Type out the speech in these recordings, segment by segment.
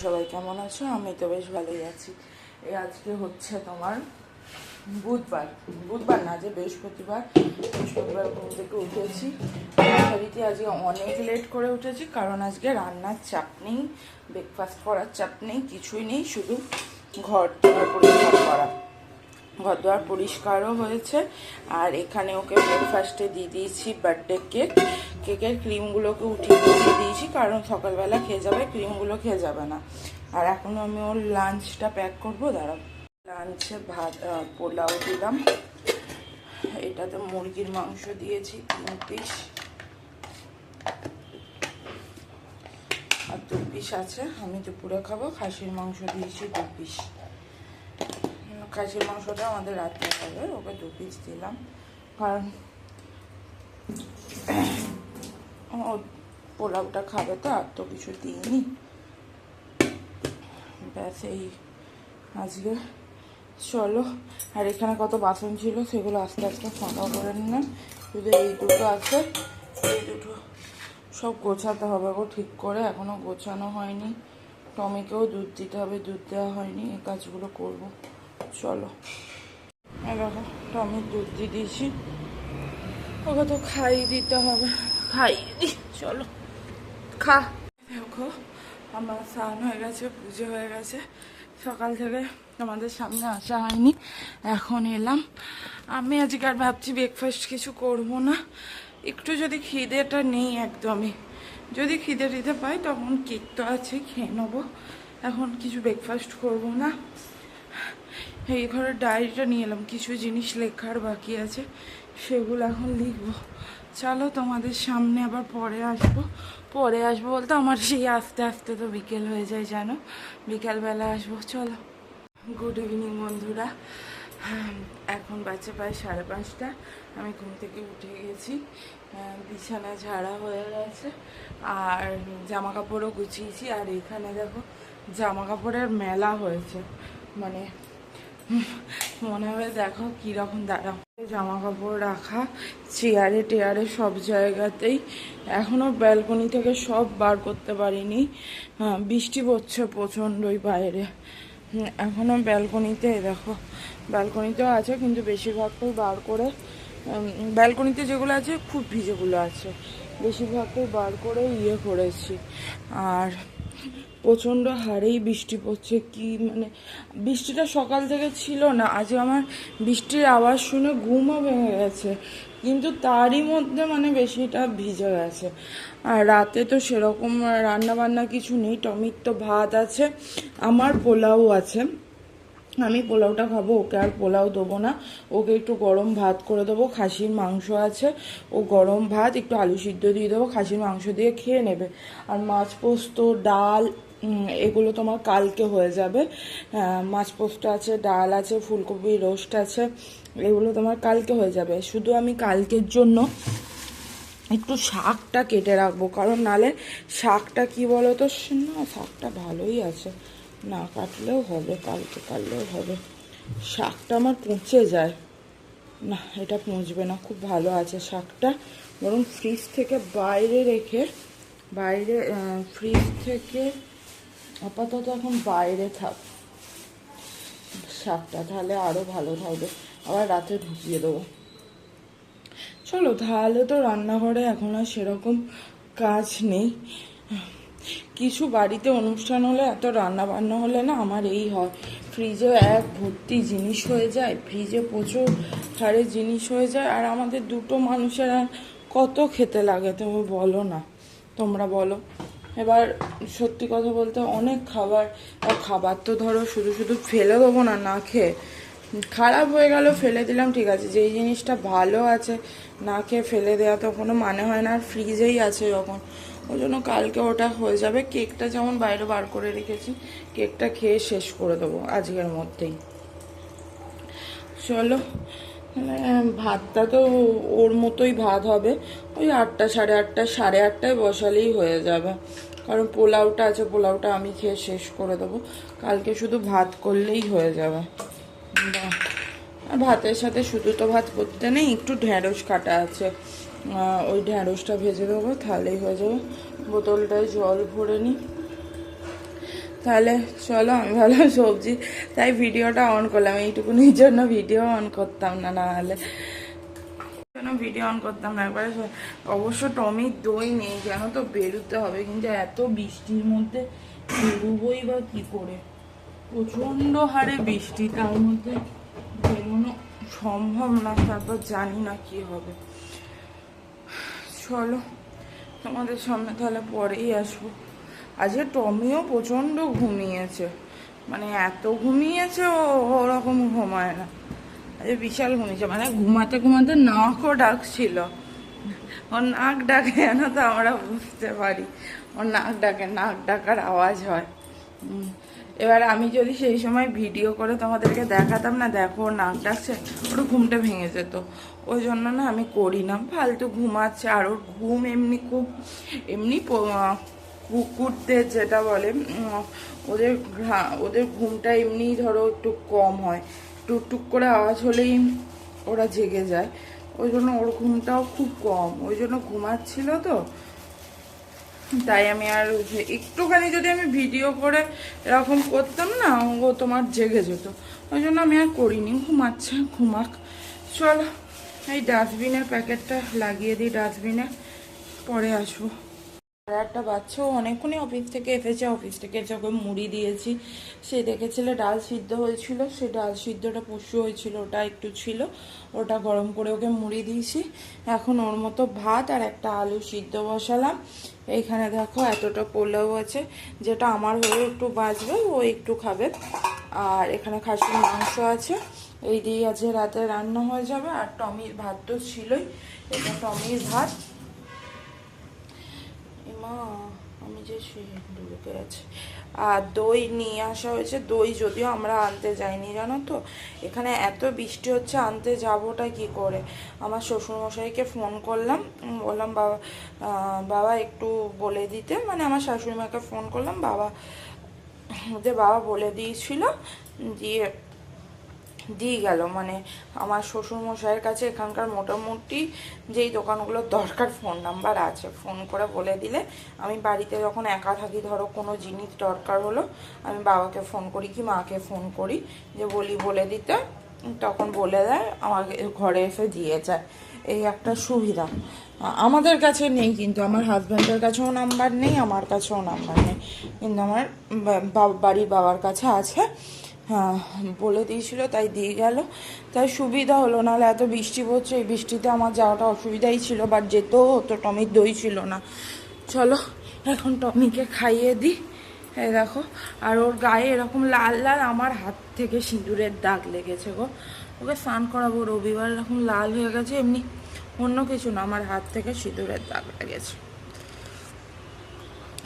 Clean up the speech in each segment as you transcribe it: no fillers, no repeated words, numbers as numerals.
সবাই কেমন আছো? আমি তো বেশ ভালোই আছি। এই আজকে হচ্ছে তোমার বুধবার না, যে বৃহস্পতিবার ঘুম থেকে উঠেছি। যথারীতি আজকে অনেক লেট করে উঠেছি, কারণ আজকে রান্নার চাপ নেই, ব্রেকফাস্ট করার চাপ নেই, কিছুই নেই, শুধু ঘর পরিষ্কার করা। ঘর দুয়ার পরিষ্কারও হয়েছে। আর এখানে ওকে ব্রেকফাস্টে দিয়ে দিয়েছি বার্থডে কেকের ক্রিমগুলোকে উঠিয়ে দিয়ে দিয়েছি, কারণ সকালবেলা খেয়ে যাবে, ক্রিমগুলো খেয়ে যাবে না। আর এখনও আমি ওর লাঞ্চটা প্যাক করবো, দাঁড়াও। লাঞ্চে ভাত পোলাও দিলাম, এটাতে মুরগির মাংস দিয়েছি 3 পিস, আর 2 পিস আছে, আমি দুপুরে খাবো। খাসির মাংস দিয়েছি 2 পিস, খাসির মাংসটা আমাদের রাত্রে খাবে, ওকে 2 পিস দিলাম, কারণ ও পোলাওটা খাবে, তো আর তো কিছু দিইনি। ব্যাস এই আজকে। চলো, আর এখানে কত বাসন ছিল সেগুলো আস্তে আস্তে ফাঁকা করে নিলাম। শুধু এই দুটো আছে, এই দুটো সব গোছাতে হবে গো ঠিক করে, এখনও গোছানো হয়নি। টমিকেও দুধ দিতে হবে, দুধ দেওয়া হয়নি, এই কাজগুলো করবো। চলো, দেখো টমির দুধ দিয়ে দিয়েছি, ওকে তো খাইয়ে দিতে হবে, খাইয়ে দি। চলো খা। দেখো আমার স্নান হয়ে গেছে, পুজো হয়ে গেছে, সকাল থেকে তোমাদের সামনে আসা হয়নি, এখন এলাম। আমি আজকে আর ভাবছি ব্রেকফাস্ট কিছু করব না, একটু যদি খিদেটা নেই একদমই, যদি খিদে টিদে পাই তখন কেক তো আছে, খেয়ে নেবো, এখন কিছু ব্রেকফাস্ট করব না। এই ঘরের ডায়েরিটা নিয়ে এলাম, কিছু জিনিস লেখার বাকি আছে, সেগুলো এখন লিখবো। চলো তোমাদের সামনে আবার পরে আসবো বলতে আমার সেই আস্তে আস্তে তো বিকেল হয়ে যায়, জানো, বিকেলবেলা আসবো। চলো, গুড ইভিনিং বন্ধুরা। এখন বাজে প্রায় 5:30, আমি ঘুম থেকে উঠে গেছি, বিছানা ঝাড়া হয়ে গেছে, আর জামা কাপড়ও গুছিয়েছি। আর এখানে দেখো জামা কাপড়ের মেলা হয়েছে, মানে মনে হবে দেখো কীরকম, দাঁড়াও, জামা কাপড় রাখা চেয়ারে টেয়ারে সব জায়গাতেই। এখনও ব্যালকনি থেকে সব বার করতে পারিনি, বৃষ্টি পড়ছে প্রচণ্ডই বাইরে। এখনও ব্যালকনিতে, দেখো ব্যালকনিতেও আছে, কিন্তু বেশিরভাগটাই বার করে, ব্যালকনিতে যেগুলো আছে খুব ভিজেগুলো আছে, বেশিরভাগটাই বার করে করেছি। আর প্রচণ্ড হারেই বৃষ্টি পড়ছে, কি মানে বৃষ্টিটা সকাল থেকে ছিল না, আজকে আমার বৃষ্টির আওয়াজ শুনে ঘুমও ভেঙে গেছে, কিন্তু তারই মধ্যে মানে বেশিটা ভিজে গেছে। আর রাতে তো সেরকম রান্না বান্না কিছু নেই, টমির তো ভাত আছে, আমার পোলাও আছে, আমি পোলাওটা খাবো, ওকে আর পোলাও দেবো না, ওকে একটু গরম ভাত করে দেবো, খাসির মাংস আছে, ও গরম ভাত একটু আলু সিদ্ধ দিয়ে দেবো, খাসির মাংস দিয়ে খেয়ে নেবে। আর মাছ পোস্ত, ডাল, এগুলো তোমার কালকে হয়ে যাবে। মাছ পোস্ত আছে, ডাল আছে, ফুলকপি রোস্ট আছে, এগুলো তোমার কালকে হয়ে যাবে। শুধু আমি কালকের জন্য একটু শাকটা কেটে রাখবো, কারণ নালে শাকটা কি বলো তো, না শাকটা ভালোই আছে, না কাটলেও হবে, কালকে কাটলেও হবে। শাকটা আমার পচে যায় না, এটা পচবে না, খুব ভালো আছে শাকটা, বরং ফ্রিজ থেকে বাইরে রেখে, ফ্রিজ থেকে আপাতত এখন বাইরে থাক শাকটা, তাহলে আরও ভালো থাকবে, আবার রাতে ঢুকিয়ে দেবো। চলো তাহলে, তো রান্নাঘরে এখন আর সেরকম কাজ নেই, কিছু বাড়িতে অনুষ্ঠান হলে, এত রান্না বান্না হলে না আমার এই হয়, ফ্রিজে এক ভর্তি জিনিস হয়ে যায়, ফ্রিজে প্রচুর হারে জিনিস হয়ে যায়, আর আমাদের দুটো মানুষের আর কত খেতে লাগে তুমি বলো না, তোমরা বলো। এবার সত্যি কথা বলতে অনেক খাবার তো ধরো শুধু শুধু ফেলে দেবো না, না খেয়ে, খারাপ হয়ে গেল ফেলে দিলাম, ঠিক আছে, যেই জিনিসটা ভালো আছে না খেয়ে ফেলে দেওয়া তো কোনো মানে হয় না, আর ফ্রিজেই আছে যখন, ওই জন্য কালকে ওটা হয়ে যাবে। কেকটা যেমন বাইরে বার করে রেখেছি, কেকটা খেয়ে শেষ করে দেবো আজকের মধ্যেই। চলো, ভাতটা তো ওর মতোই ভাত হবে, ওই 8টা, 8:30, 8:30টায় বসালেই হয়ে যাবে, কারণ পোলাওটা আছে, পোলাওটা আমি খেয়ে শেষ করে দেবো, কালকে শুধু ভাত করলেই হয়ে যাবে। আর ভাতের সাথে শুধু তো ভাত করতে নেই, একটু ঢ্যাঁড়স কাটা আছে, ওই ঢ্যাঁড়সটা ভেজে দেবো, তাহলেই হয়ে যাবে। বোতলটায় জল ভরে নিই, তাহলে চলো, আমি ভাবলাম সবজি, তাই ভিডিওটা অন করলাম। এইটুকুনির জন্য ভিডিও অন করতাম না, না হলে ভিডিও অন করতাম না একবারে। অবশ্য টমির দই নেই, জানো তো, বেরোতে হবে, কিন্তু এত বৃষ্টির মধ্যে বেরোবই বা কি করে, প্রচন্ড হারে বৃষ্টি, তার মধ্যে বেরোনো সম্ভব না। তারপর জানি না কি হবে। চলো, তোমাদের সামনে তাহলে পরেই আসবো। আজকে টমিও প্রচন্ড ঘুমিয়েছে, মানে এত ঘুমিয়েছে, ও ওরকম ঘুমায় না, আজকে বিশাল ঘুমিয়েছে, মানে ঘুমাতে ঘুমাতে নাকও ডাকছিল। ওর নাক ডাকে, জানো তো, আমরা বুঝতে পারি ওর নাক ডাকে, নাক ডাকার আওয়াজ হয়। এবার আমি যদি সেই সময় ভিডিও করে তোমাদেরকে দেখাতাম না, দেখো নাক ডাকছে, ওর ঘুমটা ভেঙে যেত। ওই জন্য না আমি করি না, ফালতু ঘুমাচ্ছে। আর ওর ঘুম এমনি খুব, এমনি কুকুরদের যেটা বলে, ওদের ওদের ঘুমটা এমনি ধরো একটু কম হয়, টুকটুক করে আওয়াজ হলেই ওরা জেগে যায়। ওই জন্য ওর ঘুমটাও খুব কম, ওই জন্য ঘুমাচ্ছিল তো, তাই আমি আর একটুখানি যদি আমি ভিডিও করে এরকম করতাম না, ও তোমার জেগে যেত। ওই জন্য আমি আর করিনি, ঘুমাচ্ছে, ঘুমাক। চলো, এই ডাস্টবিনের প্যাকেটটা লাগিয়ে দিই ডাস্টবিনে, পরে আসবো। আর একটা বাচ্চা, ও অনেকক্ষণই অফিস থেকে এসেছে, অফিস থেকে এসে ওকে মুড়ি দিয়েছি। সে দেখেছিল ডাল সিদ্ধ হয়েছিল, সে ডাল সিদ্ধটা পশু হয়েছিল, ওটা একটু ছিল, ওটা গরম করে ওকে মুড়ি দিয়েছি। এখন ওর মতো ভাত আর একটা আলু সিদ্ধ বসালাম। এইখানে দেখো এতটা পোলাও আছে, যেটা আমার হয়ে একটু বাঁচবে, ও একটু খাবে। আর এখানে খাসির মাংস আছে, এই দিয়ে আজকে রাতে রান্না হয়ে যাবে। আর টমির ভাত তো ছিলই, এটা টমির ভাত। মা, আমি যে ঢুকে আছি। আর দই নিয়ে আসা হয়েছে, দই যদিও আমরা আনতে যাইনি, জানো তো, এখানে এত বৃষ্টি হচ্ছে, আনতে যাবোটা কি করে। আমার শ্বশুরমশাইকে ফোন করলাম, বললাম বাবা, বাবা একটু বলে দিতে, মানে আমার শাশুড়ি মাকে ফোন করলাম, বাবা ওদের বাবা বলে দিয়েছিল, দিয়ে দিয়ে গেল। মানে আমার শ্বশুরমশাইয়ের কাছে এখানকার মোটামুটি যেই দোকানগুলোর দরকার ফোন নাম্বার আছে, ফোন করে বলে দিলে আমি বাড়িতে যখন একা থাকি, ধরো কোনো জিনিস দরকার হলো, আমি বাবাকে ফোন করি কি মাকে ফোন করি, যে বলে দিতে, তখন বলে দেয়, আমাকে ঘরে এসে দিয়ে যায়। এই একটা সুবিধা আমাদের কাছে নেই, কিন্তু আমার হাজব্যান্ডের কাছেও নাম্বার নেই, আমার কাছেও নাম্বার নেই, কিন্তু আমার বাড়ির বাবার কাছে আছে। হ্যাঁ, বলে দিয়েছিল, তাই দিয়ে গেল, তাই সুবিধা হলো। নাহলে এত বৃষ্টি পড়ছে, এই বৃষ্টিতে আমার যাওয়াটা অসুবিধাই ছিল, বাট যেতেও হতো, টমির দই ছিল না। চলো, এখন টমিকে খাইয়ে দিই। এই দেখো, আর ওর গায়ে এরকম লাল লাল আমার হাত থেকে সিঁদুরের দাগ লেগেছে গো, ওকে স্নান করাবো রবিবার, এরকম লাল হয়ে গেছে, এমনি অন্য কিছু না, আমার হাত থেকে সিঁদুরের দাগ লেগেছে।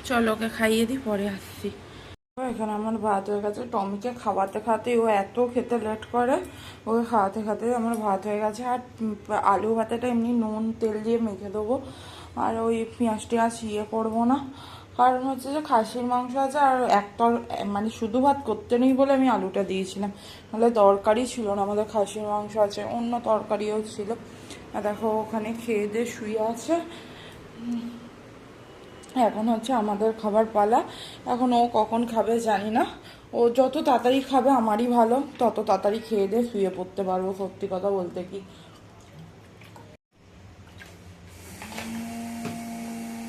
চলো, ওকে খাইয়ে দিই, পরে আসছি। এখানে আমার ভাত হয়ে গেছে, টমিকে খাওয়াতে খাওয়াতে, ও এত খেতে লেট করে, ওকে খাওয়াতে খাওয়াতে আমার ভাত হয়ে গেছে। আর আলু ভাতেটা এমনি নুন তেল দিয়ে মেখে দেবো, আর ওই পেঁয়াজ টিয়াজ করবো না, কারণ হচ্ছে যে খাসির মাংস আছে, আর মানে শুধু ভাত করতে নেই বলে আমি আলুটা দিয়েছিলাম, নাহলে তরকারি ছিল না, আমাদের খাসির মাংস আছে, অন্য তরকারিও ছিল। আর দেখো ওখানে খেয়ে দিয়ে শুয়ে আছে। এখন হচ্ছে আমাদের খাবার পালা, এখন ও কখন খাবে জানি না, ও যত তাড়াতাড়ি খাবে আমারই ভালো, তত তাড়াতাড়ি খেয়ে দিয়ে শুয়ে পড়তে পারবো, সত্যি কথা বলতে কি।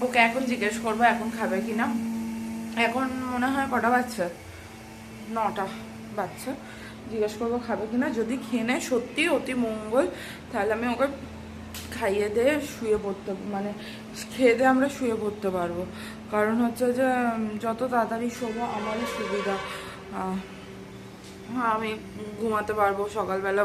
ওকে এখন জিজ্ঞেস করবো এখন খাবে কিনা। এখন মনে হয় কটা বাচ্চা, 9টা বাচ্চা। জিজ্ঞেস করবো খাবে কিনা, যদি খেয়ে নেয় সত্যি অতি মঙ্গল, তাহলে আমি ওকে খাইয়ে দিয়ে শুয়ে পড়তে, মানে খেয়ে দিয়ে আমরা শুয়ে পড়তে পারবো। কারণ হচ্ছে যে যত তাড়াতাড়ি শোবো আমারই সুবিধা, আমি ঘুমাতে পারবো। সকালবেলা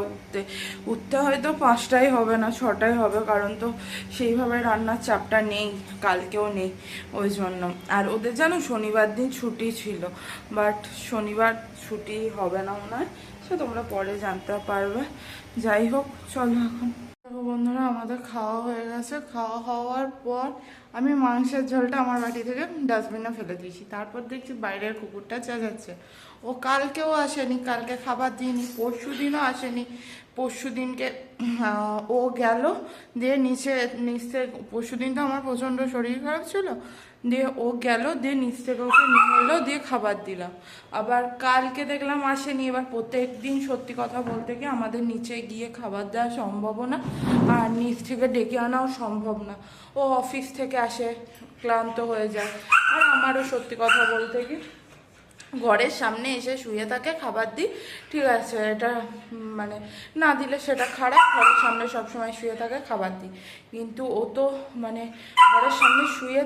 উঠতে হয়তো 5টাই হবে না, 6টাই হবে, কারণ তো সেইভাবে রান্নার চাপটা নেই, কালকেও নেই, ওই জন্য। আর ওদের জানো শনিবার দিন ছুটি ছিল, বাট শনিবার ছুটি হবে না মনে হয়, সে তোমরা পরে জানতে পারবে। যাই হোক, চলো এখন। বন্ধুরা, আমাদের খাওয়া হয়ে গেছে, খাওয়া হওয়ার পর আমি মাংসের ঝোলটা আমার বাটি থেকে ডাস্টবিনে ফেলে দিয়েছি। তারপর দেখছি বাইরের কুকুরটা চেঁচাচ্ছে, ও কালকেও আসেনি, কালকে খাবার দিইনি, পরশু দিনও আসেনি। পরশু দিনকে ও গেল দিয়ে নিচে পরশু দিন তো আমার প্রচণ্ড শরীর খারাপ ছিল, দিয়ে ও গেল, দিয়ে নিচ থেকে ওকে নিয়ে এলো, দিয়ে খাবার দিলাম। আবার কালকে দেখলাম আসেনি। এবার প্রত্যেক দিন সত্যি কথা বলতে কি আমাদের নিচে গিয়ে খাবার দেওয়া সম্ভব না, আর নিচ থেকে ডেকে আনাও সম্ভব না। ও অফিস থেকে আসে, ক্লান্ত হয়ে যায়। আর আমারও সত্যি কথা বলতে কি ঘরের সামনে এসে শুয়ে থাকে, খাবার দিই, ঠিক আছে, এটা মানে না দিলে সেটা খারাপ। ঘরের সামনে সবসময় শুয়ে থাকে, খাবার দিই, কিন্তু ও তো মানে ঘরের সামনে শুয়ে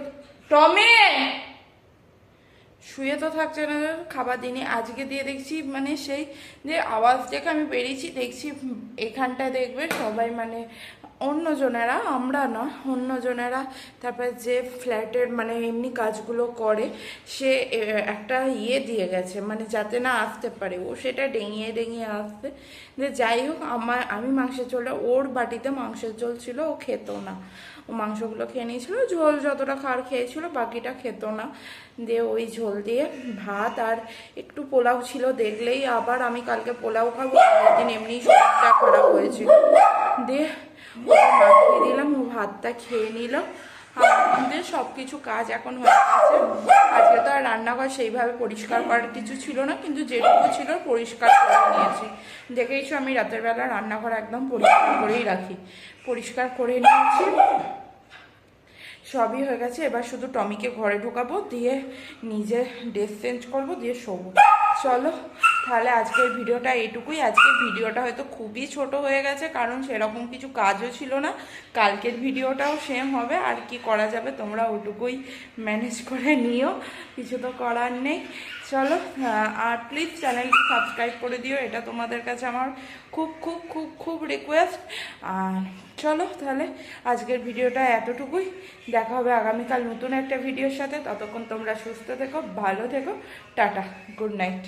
টমে শুয়ে তো থাকছে না, খাবার দিনই আজকে দিয়ে দেখছি। মানে সেই যে আওয়াজ দেখে আমি বেরিয়েছি, দেখছি এখানটায় দেখবে সবাই মানে অন্যজনেরা, আমরা না অন্যজনেরা, তারপরে যে ফ্ল্যাটের মানে এমনি কাজগুলো করে সে একটা ইয়ে দিয়ে গেছে, মানে যাতে না আসতে পারে ও, সেটা ডেঙিয়ে ডেঙিয়ে আসতে। যে যাই হোক, আমি মাংসের ঝোলটা, ওর বাটিতে মাংসের ঝোল ছিল, ও খেত না। ও মাংসগুলো খেয়ে নিয়েছিল, ঝোল যতটা খাওয়ার খেয়েছিল, বাকিটা খেত না। দিয়ে ওই ঝোল দিয়ে ভাত আর একটু পোলাও ছিল, দেখলেই আবার আমি কালকে পোলাও খাবো, আগের দিন এমনি শরীরটা খারাপ হয়েছিল। দিয়ে ওকে মাখিয়ে দিলাম, ও ভাতটা খেয়ে নিল। আমাদের সব কিছু কাজ এখন হয়ে গেছে। আজকে তো আর রান্নাঘর সেইভাবে পরিষ্কার করার কিছু ছিল না, কিন্তু যেটুকু ছিল পরিষ্কার করে নিয়েছি। দেখেইছো আমি রাতের বেলা রান্নাঘর একদম পরিষ্কার করেই রাখি, পরিষ্কার করে নিয়েছি, সবই হয়ে গেছে। এবার শুধু টমিকে ঘরে ঢোকাবো, দিয়ে নিজে ড্রেস চেঞ্জ করবো, দিয়ে শোবো। চলো তাহলে আজকের ভিডিওটা এইটুকুই। আজকের ভিডিওটা হয়তো খুবই ছোট হয়ে গেছে, কারণ সেরকম কিছু কাজও ছিল না। কালকের ভিডিওটাও সেম হবে, আর কি করা যাবে, তোমরা ওটুকুই ম্যানেজ করে নিও, কিছু তো করার নেই। চলো, আর প্লিজ চ্যানেলটি সাবস্ক্রাইব করে দিও, এটা তোমাদের কাছে আমার খুব খুব খুব খুব রিকোয়েস্ট। আর চলো তাহলে আজকের ভিডিওটা এতটুকুই, দেখা হবে আগামীকাল নতুন একটা ভিডিওর সাথে। ততক্ষণ তোমরা সুস্থ থেকো, ভালো থেকো, টাটা, গুড নাইট।